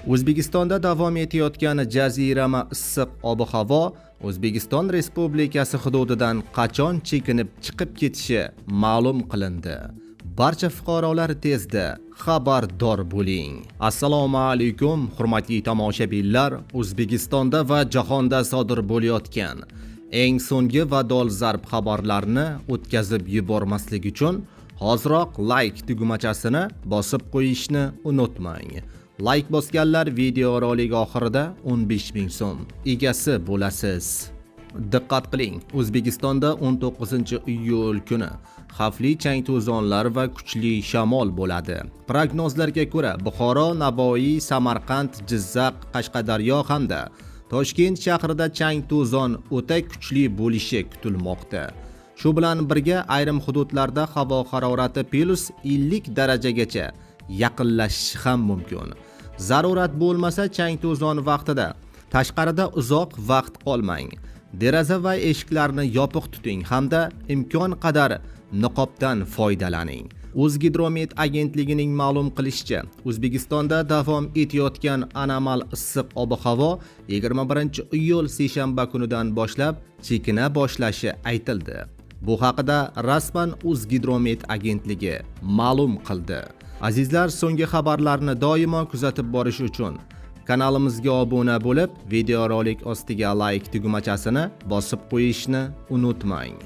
O'zbekistonda davom etayotgan jazirama issiq ob-havo O'zbekiston Respublikasi hududidan qachon chekinib chiqib ketishi ma'lum qilindi. Barcha fuqarolar tezda xabardor bo'ling. Assalomu alaykum, hurmatli tomoshabinlar. O'zbekistonda va jahonda sodir bo'layotgan eng so'nggi va dolzarb xabarlarni o'tkazib yubormaslik uchun hoziroq like tugmachasini bosib qo'yishni unutmang. Like bosganlar video rolik oxirida 15 ming so'm egasi bo'lasiz. Diqqat qiling, O'zbekistonda 19-iyul kuni xavfli chang to'zonlar va kuchli shamol bo'ladi. Prognozlarga ko'ra, Buxoro, Navoiy, Samarqand, Jizzax, Qashqadaryo hamda Toshkent shahrida chang to'zon o'ta kuchli bo'lishi kutilmoqda. Shu bilan birga ayrim hududlarda havo harorati +50 darajagacha yaqinlashishi ham mumkin. Zarurat bo'lmasa chang to'zon vaqtida tashqarida uzoq vaqt qolmang. Deraza va eshiklarni yopiq tuting hamda imkon qadar niqobdan foydalaning. O'zgidromet agentligining ma'lum qilishicha, O'zbekistonda davom etayotgan anomal issiq ob-havo 21-iyul seshanba kunidan boshlab chekina boshlashi aytildi. Bu haqida rasman O'zgidromet agentligi ma'lum qildi. Azizlar, so'nggi xabarlarni doimo kuzatib borish uchun kanalimizga obuna bo'lib, videorolik ostiga like tugmachasini bosib qo'yishni unutmang.